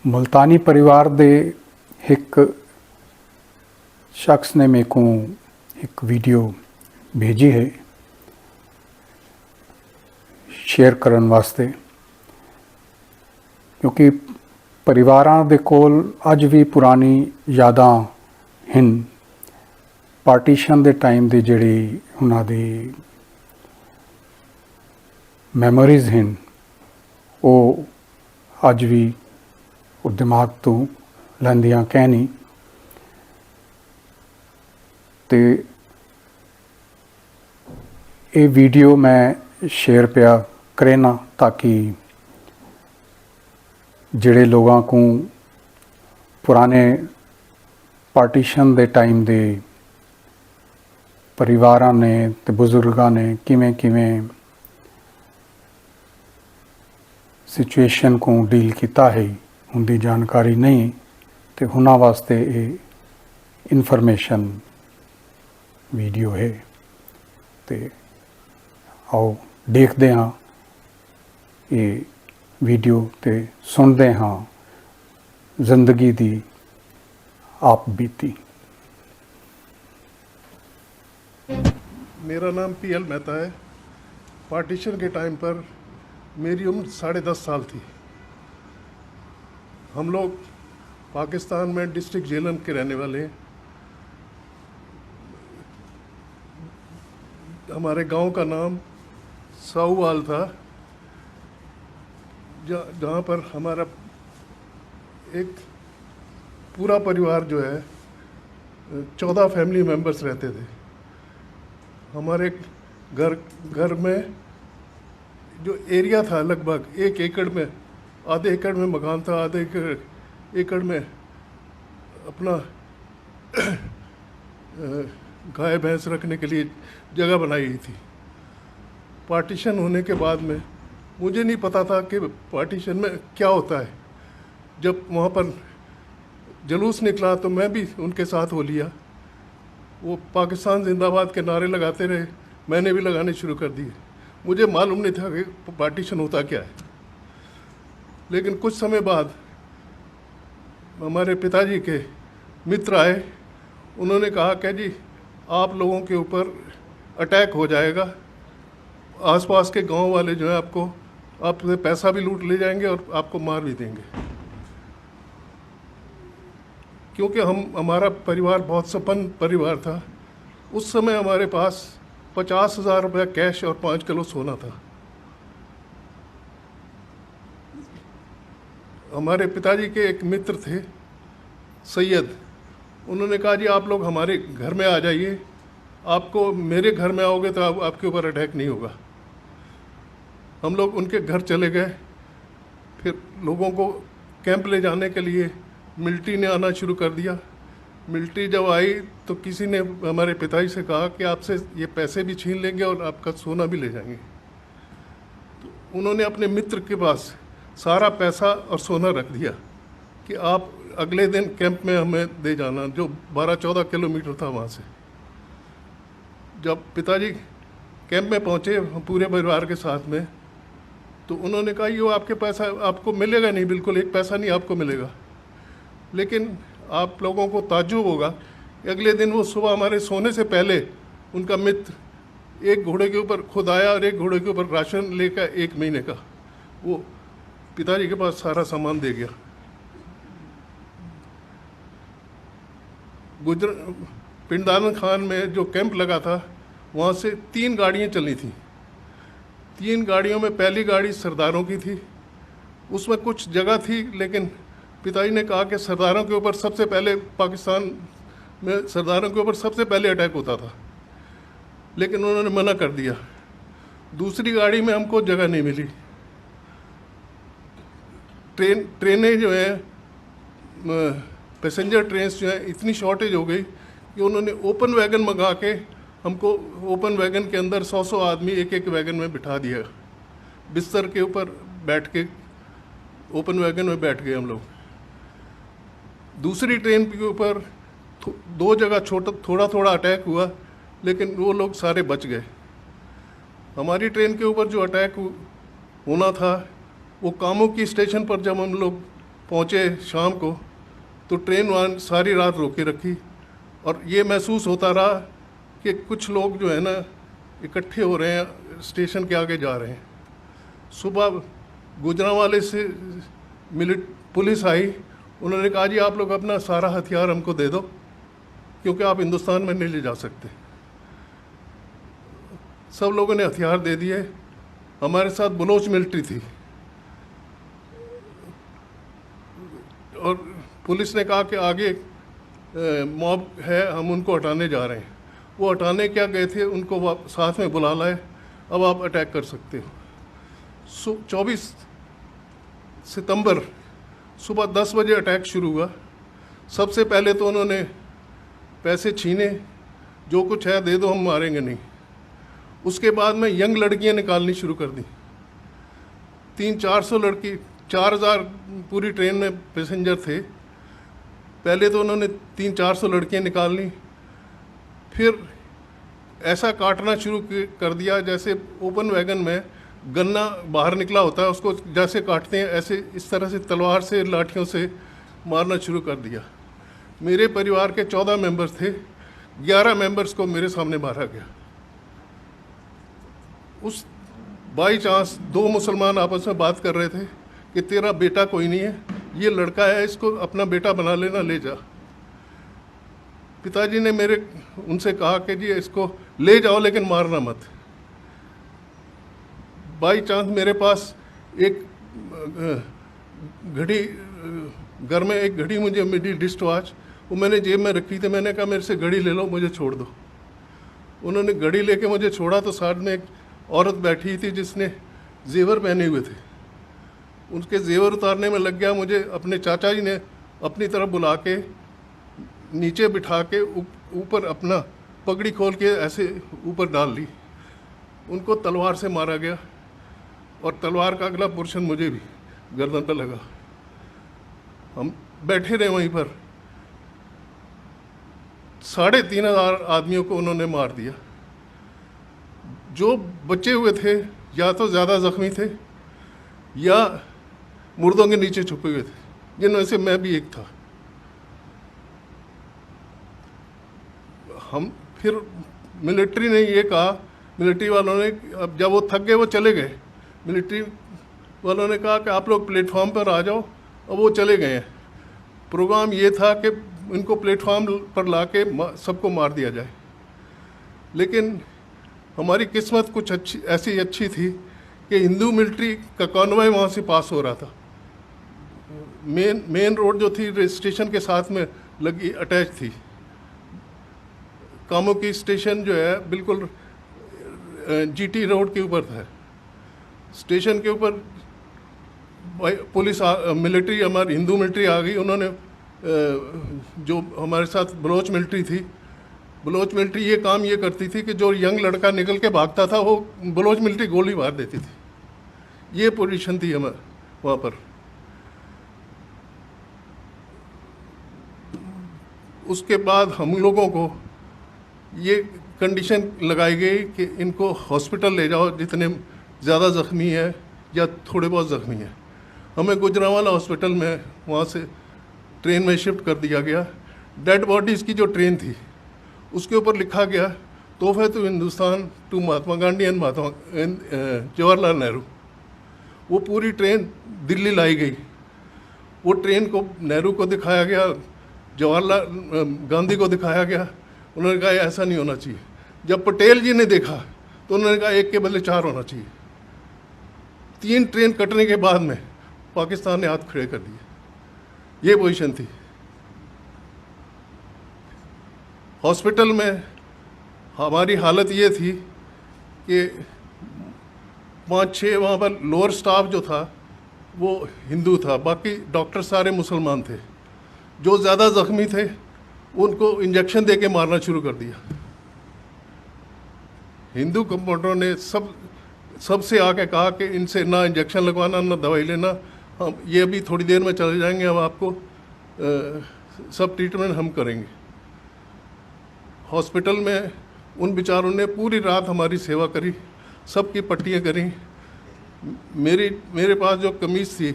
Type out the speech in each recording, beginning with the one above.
मुल्तानी परिवार दे एक शख्स ने मेरे को एक वीडियो भेजी है शेयर करने वास्ते, क्योंकि परिवारां दे कोल अज भी पुरानी यादां हैं। पार्टीशन दे टाइम दी जिहड़ी उन्हां दी मैमोरीज हैं वो अज भी दिमाग तो लैंदियां कै नहीं। ते ये वीडियो मैं शेयर पिया करेना ताकि जिहड़े लोगों को पुराने पार्टीशन दे टाइम दे परिवारां ने ते बुजुर्गां ने किवें किवें सिचुएशन को डील किया है उनकी जानकारी नहीं, तो उन्हां वास्ते ये इन्फॉर्मेशन वीडियो है। तो आओ देखते हाँ ये वीडियो ते सुनते हाँ जिंदगी दी आप बीती। मेरा नाम PL मेहता है। पार्टीशन के टाइम पर मेरी उम्र 10.5 साल थी। हम लोग पाकिस्तान में डिस्ट्रिक्ट झेलम के रहने वाले हैं। हमारे गांव का नाम साहूवाल था, जहाँ पर हमारा एक पूरा परिवार जो है 14 फैमिली मेंबर्स रहते थे। हमारे घर में जो एरिया था लगभग 1 एकड़ में, आधे एकड़ में मकान था, आधे एकड़ में अपना गाय भैंस रखने के लिए जगह बनाई गई थी। पार्टीशन होने के बाद में मुझे नहीं पता था कि पार्टीशन में क्या होता है। जब वहाँ पर जुलूस निकला तो मैं भी उनके साथ हो लिया। वो पाकिस्तान जिंदाबाद के नारे लगाते रहे, मैंने भी लगाने शुरू कर दिए। मुझे मालूम नहीं था कि पार्टीशन होता क्या है। लेकिन कुछ समय बाद हमारे पिताजी के मित्र आए। उन्होंने कहा कि जी आप लोगों के ऊपर अटैक हो जाएगा, आसपास के गांव वाले जो है आपसे पैसा भी लूट ले जाएंगे और आपको मार भी देंगे। क्योंकि हमारा परिवार बहुत संपन्न परिवार था। उस समय हमारे पास 50,000 रुपया कैश और 5 किलो सोना था। हमारे पिताजी के एक मित्र थे सैयद, उन्होंने कहा जी आप लोग हमारे घर में आ जाइए, आपको मेरे घर में आओगे तो आपके ऊपर अटैक नहीं होगा। हम लोग उनके घर चले गए। फिर लोगों को कैंप ले जाने के लिए मिलिट्री ने आना शुरू कर दिया। मिलिट्री जब आई तो किसी ने हमारे पिताजी से कहा कि आपसे ये पैसे भी छीन लेंगे और आपका सोना भी ले जाएंगे। तो उन्होंने अपने मित्र के पास सारा पैसा और सोना रख दिया कि आप अगले दिन कैंप में हमें दे जाना, जो 12-14 किलोमीटर था वहाँ से। जब पिताजी कैंप में पहुँचे पूरे परिवार के साथ में, तो उन्होंने कहा ये आपके पैसा आपको मिलेगा नहीं, बिल्कुल एक पैसा नहीं आपको मिलेगा। लेकिन आप लोगों को ताज्जुब होगा, अगले दिन वो सुबह हमारे सोने से पहले उनका मित्र एक घोड़े के ऊपर खुद आया और एक घोड़े के ऊपर राशन लेकर 1 महीने का वो पिताजी के पास सारा सामान दे गया। पिंडानन खान में जो कैंप लगा था वहाँ से 3 गाड़ियाँ चली थी। 3 गाड़ियों में पहली गाड़ी सरदारों की थी। उसमें कुछ जगह थी, लेकिन पिताजी ने कहा कि सरदारों के ऊपर सबसे पहले, पाकिस्तान में सरदारों के ऊपर सबसे पहले अटैक होता था, लेकिन उन्होंने मना कर दिया। दूसरी गाड़ी में हमको जगह नहीं मिली। ट्रेनें जो हैं, पैसेंजर ट्रेन्स जो हैं, इतनी शॉर्टेज हो गई कि उन्होंने ओपन वैगन मंगा के हमको ओपन वैगन के अंदर 100 आदमी एक वैगन में बिठा दिया। बिस्तर के ऊपर बैठ के ओपन वैगन में बैठ गए हम लोग। दूसरी ट्रेन के ऊपर 2 जगह थोड़ा थोड़ा अटैक हुआ, लेकिन वो लोग सारे बच गए। हमारी ट्रेन के ऊपर जो अटैक होना था वो कामों की स्टेशन पर जब हम लोग पहुँचे शाम को तो ट्रेन वहाँ सारी रात रोके रखी और ये महसूस होता रहा कि कुछ लोग जो है ना इकट्ठे हो रहे हैं, स्टेशन के आगे जा रहे हैं। सुबह गुजरांवाले से पुलिस आई, उन्होंने कहा जी आप लोग अपना सारा हथियार हमको दे दो क्योंकि आप हिंदुस्तान में नहीं ले जा सकते। सब लोगों ने हथियार दे दिए। हमारे साथ बलोच मिलिट्री थी और पुलिस ने कहा कि आगे मॉब है, हम उनको हटाने जा रहे हैं। वो हटाने क्या गए थे, उनको साथ में बुला लाए, अब आप अटैक कर सकते हो। 24 सितंबर सुबह 10 बजे अटैक शुरू हुआ। सबसे पहले तो उन्होंने पैसे छीने, जो कुछ है दे दो, हम मारेंगे नहीं। उसके बाद में यंग लड़कियां निकालनी शुरू कर दी। 300-400 लड़की, 4000 पूरी ट्रेन में पैसेंजर थे। पहले तो उन्होंने 300-400 लड़कियां निकालनी, फिर ऐसा काटना शुरू कर दिया जैसे ओपन वैगन में गन्ना बाहर निकला होता है, उसको जैसे काटते हैं ऐसे इस तरह से तलवार से, लाठियों से मारना शुरू कर दिया। मेरे परिवार के 14 मेंबर्स थे, 11 मेंबर्स को मेरे सामने मारा गया। उस बाई चांस 2 मुसलमान आपस में बात कर रहे थे कि तेरा बेटा कोई नहीं है, ये लड़का है, इसको अपना बेटा बना लेना, ले जा। पिताजी ने मेरे उनसे कहा कि जी इसको ले जाओ लेकिन मारना मत। बाई चांस मेरे पास एक घड़ी, घर में एक घड़ी मुझे मिली, डिस्ट वॉच, वो मैंने जेब में रखी थी। मैंने कहा मेरे से घड़ी ले लो, मुझे छोड़ दो। उन्होंने घड़ी लेके मुझे छोड़ा तो साथ में एक औरत बैठी थी जिसने जेवर पहने हुए थे, उनके जेवर उतारने में लग गया। मुझे अपने चाचा जी ने अपनी तरफ बुला के नीचे बिठा के ऊपर अपना पगड़ी खोल के ऐसे ऊपर डाल ली। उनको तलवार से मारा गया और तलवार का अगला पोर्शन मुझे भी गर्दन पर लगा। हम बैठे रहे वहीं पर। 3500 आदमियों को उन्होंने मार दिया। जो बचे हुए थे या तो ज़्यादा जख्मी थे या मुर्दों के नीचे छुपे हुए थे, जिनमें से मैं भी एक था। हम फिर मिलिट्री ने ये कहा, मिलिट्री वालों ने, अब जब वो थक गए वो चले गए, मिलिट्री वालों ने कहा कि आप लोग प्लेटफॉर्म पर आ जाओ, और वो चले गए हैं। प्रोग्राम ये था कि इनको प्लेटफॉर्म पर लाके सबको मार दिया जाए। लेकिन हमारी किस्मत कुछ ऐसी अच्छी थी कि हिंदू मिलिट्री का कॉन्वॉय वहाँ से पास हो रहा था। मेन रोड जो थी स्टेशन के साथ में लगी, अटैच थी। कामों की स्टेशन जो है बिल्कुल जीटी रोड के ऊपर था। स्टेशन के ऊपर पुलिस मिलिट्री, हमारी हिंदू मिलिट्री आ गई। उन्होंने जो हमारे साथ बलोच मिलिट्री थी, बलोच मिलिट्री ये काम ये करती थी कि जो यंग लड़का निकल के भागता था वो बलोच मिलिट्री गोली मार देती थी। ये पोजीशन थी हमारे वहाँ पर। उसके बाद हम लोगों को ये कंडीशन लगाई गई कि इनको हॉस्पिटल ले जाओ जितने ज़्यादा ज़ख्मी है या थोड़े बहुत ज़ख्मी हैं। हमें गुजरांवाला हॉस्पिटल में वहाँ से ट्रेन में शिफ्ट कर दिया गया। डेड बॉडीज़ की जो ट्रेन थी उसके ऊपर लिखा गया तोहफे to Hindustan to Mahatma Gandhi and Jawaharlal Nehru. वो पूरी ट्रेन दिल्ली लाई गई। वो ट्रेन को नेहरू को दिखाया गया, जवाहरलाल गांधी को दिखाया गया। उन्होंने कहा ऐसा नहीं होना चाहिए। जब पटेल जी ने देखा तो उन्होंने कहा एक के बदले 4 होना चाहिए। 3 ट्रेन कटने के बाद में पाकिस्तान ने हाथ खड़े कर दिए। ये पोजीशन थी। हॉस्पिटल में हमारी हालत ये थी कि 5-6 वहाँ पर लोअर स्टाफ जो था वो हिंदू था, बाकी डॉक्टर सारे मुसलमान थे। जो ज़्यादा ज़ख्मी थे उनको इंजेक्शन देके मारना शुरू कर दिया। हिंदू कंपाउंडरों ने सबसे आके कहा कि इनसे ना इंजेक्शन लगवाना ना दवाई लेना, हम ये अभी थोड़ी देर में चले जाएंगे, हम आपको सब ट्रीटमेंट हम करेंगे। हॉस्पिटल में उन बेचारों ने पूरी रात हमारी सेवा करी, सबकी पट्टियाँ करी। मेरे पास जो कमीज़ थी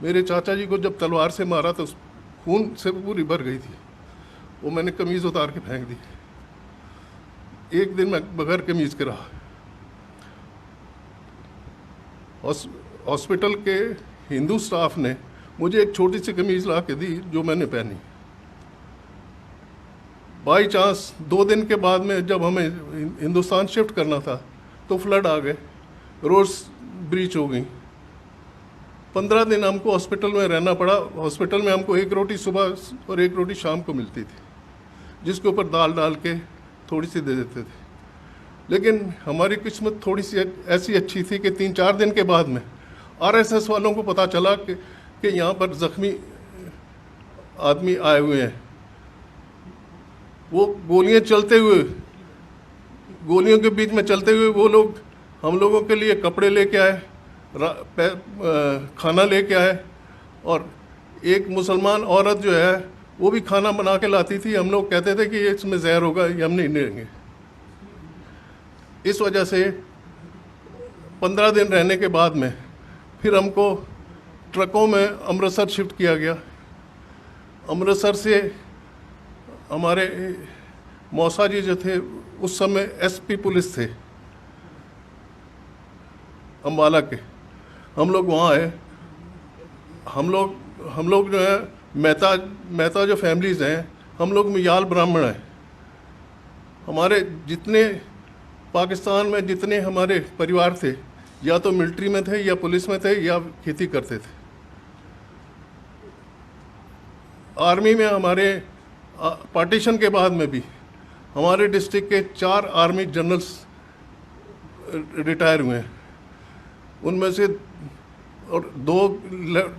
मेरे चाचा जी को जब तलवार से मारा तो खून से पूरी भर गई थी, वो मैंने कमीज़ उतार के फेंक दी। एक दिन मैं बगैर कमीज़ के रहा। हॉस्पिटल के हिंदू स्टाफ ने मुझे एक छोटी सी कमीज़ ला के दी जो मैंने पहनी। बाई चांस 2 दिन के बाद में जब हमें हिंदुस्तान शिफ्ट करना था तो फ्लड आ गए, रोड्स ब्रीच हो गई। 15 दिन हमको हॉस्पिटल में रहना पड़ा। हॉस्पिटल में हमको 1 रोटी सुबह और 1 रोटी शाम को मिलती थी, जिसके ऊपर दाल डाल के थोड़ी सी दे देते थे। लेकिन हमारी किस्मत थोड़ी सी ऐसी अच्छी थी कि 3-4 दिन के बाद में आरएसएस वालों को पता चला कि यहाँ पर ज़ख्मी आदमी आए हुए हैं। वो गोलियाँ चलते हुए, गोलियों के बीच में चलते हुए वो लोग हम लोगों के लिए कपड़े लेके आए, खाना लेके आए, और एक मुसलमान औरत जो है वो भी खाना बना के लाती थी। हम लोग कहते थे कि इसमें जहर होगा, ये हम नहीं लेंगे। इस वजह से 15 दिन रहने के बाद में फिर हमको ट्रकों में अमृतसर शिफ्ट किया गया। अमृतसर से हमारे मौसा जी जो थे उस समय एसपी पुलिस थे अम्बाला के, हम लोग वहाँ आए। हम लोग जो है मेहता जो फैमिलीज़ हैं, हम लोग मियाल ब्राह्मण हैं। हमारे जितने पाकिस्तान में जितने हमारे परिवार थे, या तो मिलिट्री में थे या पुलिस में थे या खेती करते थे। आर्मी में हमारे पार्टीशन के बाद में भी हमारे डिस्ट्रिक्ट के 4 आर्मी जनरल्स रिटायर हुए हैं। उनमें से और 2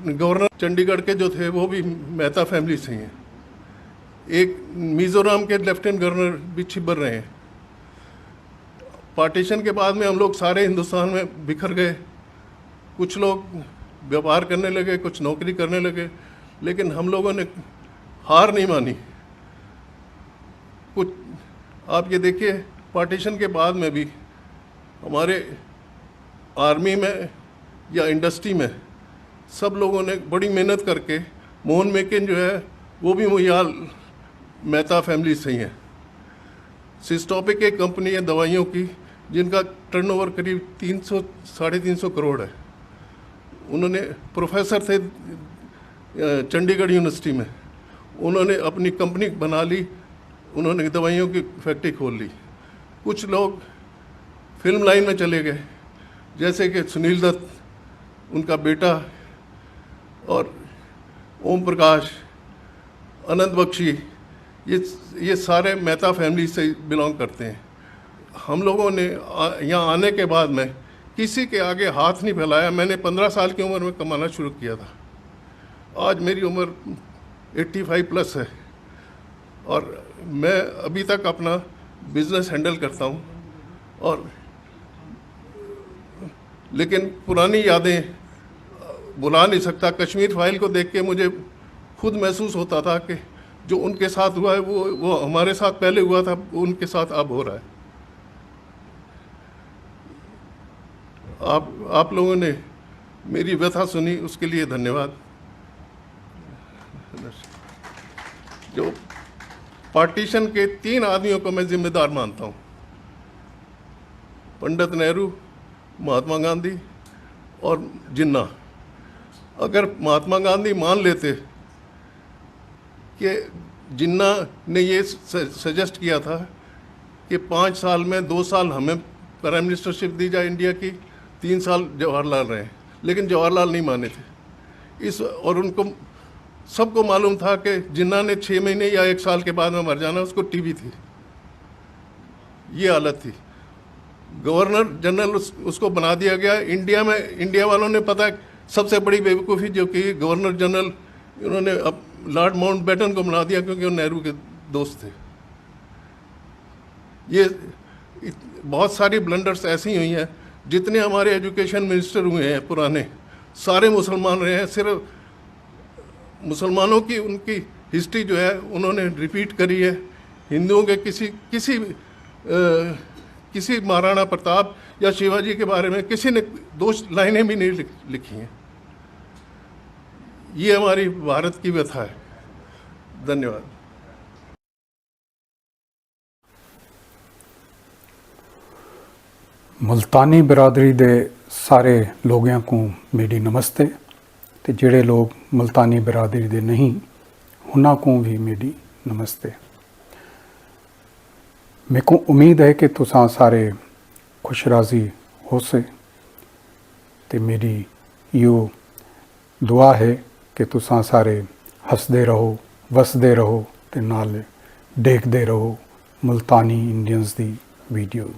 गवर्नर चंडीगढ़ के जो थे वो भी मेहता फैमिली से हैं। एक मिज़ोरम के लेफ्टिनेंट गवर्नर भी छिबर रहे हैं। पार्टीशन के बाद में हम लोग सारे हिंदुस्तान में बिखर गए। कुछ लोग व्यापार करने लगे, कुछ नौकरी करने लगे, लेकिन हम लोगों ने हार नहीं मानी। कुछ आप ये देखिए, पार्टीशन के बाद में भी हमारे आर्मी में या इंडस्ट्री में सब लोगों ने बड़ी मेहनत करके, मोहन मेकिन जो है वो भी मुयाल मेहता फैमिली से ही है। सिस्टोपिक एक कंपनी है दवाइयों की, जिनका टर्नओवर करीब 300-350 करोड़ है। उन्होंने प्रोफेसर थे चंडीगढ़ यूनिवर्सिटी में, उन्होंने अपनी कंपनी बना ली, उन्होंने दवाइयों की फैक्ट्री खोल ली। कुछ लोग फिल्म लाइन में चले गए, जैसे कि सुनील दत्त, उनका बेटा, और ओम प्रकाश, अनंत बख्शी, ये सारे मेहता फैमिली से बिलोंग करते हैं। हम लोगों ने यहाँ आने के बाद में किसी के आगे हाथ नहीं फैलाया। मैंने 15 साल की उम्र में कमाना शुरू किया था। आज मेरी उम्र 85 प्लस है और मैं अभी तक अपना बिजनेस हैंडल करता हूँ। और लेकिन पुरानी यादें भुला नहीं सकता। कश्मीर फाइल को देख के मुझे खुद महसूस होता था कि जो उनके साथ हुआ है वो हमारे साथ पहले हुआ था, उनके साथ अब हो रहा है। आप लोगों ने मेरी व्यथा सुनी, उसके लिए धन्यवाद। जो पार्टीशन के 3 आदमियों को मैं जिम्मेदार मानता हूँ, पंडित नेहरू, महात्मा गांधी और जिन्ना। अगर महात्मा गांधी मान लेते कि जिन्ना ने ये सजेस्ट किया था कि 5 साल में 2 साल हमें प्राइम मिनिस्टरशिप दी जाए इंडिया की, 3 साल जवाहरलाल रहे, लेकिन जवाहरलाल नहीं माने थे और उनको सबको मालूम था कि जिन्ना ने 6 महीने या 1 साल के बाद में मर जाना, उसको टीबी थी। ये हालत थी। गवर्नर जनरल उसको बना दिया गया। इंडिया वालों ने पता सबसे बड़ी बेवकूफ़ी जो कि गवर्नर जनरल उन्होंने अब लॉर्ड माउंटबेटन को बना दिया, क्योंकि वो नेहरू के दोस्त थे। ये बहुत सारी ब्लंडर्स ऐसी हुई हैं। जितने हमारे एजुकेशन मिनिस्टर हुए हैं पुराने, सारे मुसलमान रहे हैं। सिर्फ मुसलमानों की उनकी हिस्ट्री जो है उन्होंने रिपीट करी है। हिंदुओं के किसी महाराणा प्रताप या शिवाजी के बारे में किसी ने 2 लाइनें भी नहीं लिखी हैं। ये हमारी भारत की व्यथा है। धन्यवाद। मुल्तानी बिरादरी दे सारे लोगों को मेरी नमस्ते, ते जिहड़े लोग मुल्तानी बिरादरी दे नहीं उन्हां को भी मेरी नमस्ते। मेरे को उम्मीद है कि तुसां सारे खुश राजी हो से, ते मेरी यो दुआ है कि तुसां सारे हसदे रहो, वसदे रहो, ते नाल देखदे रहो मुल्तानी इंडियंस दी वीडियो।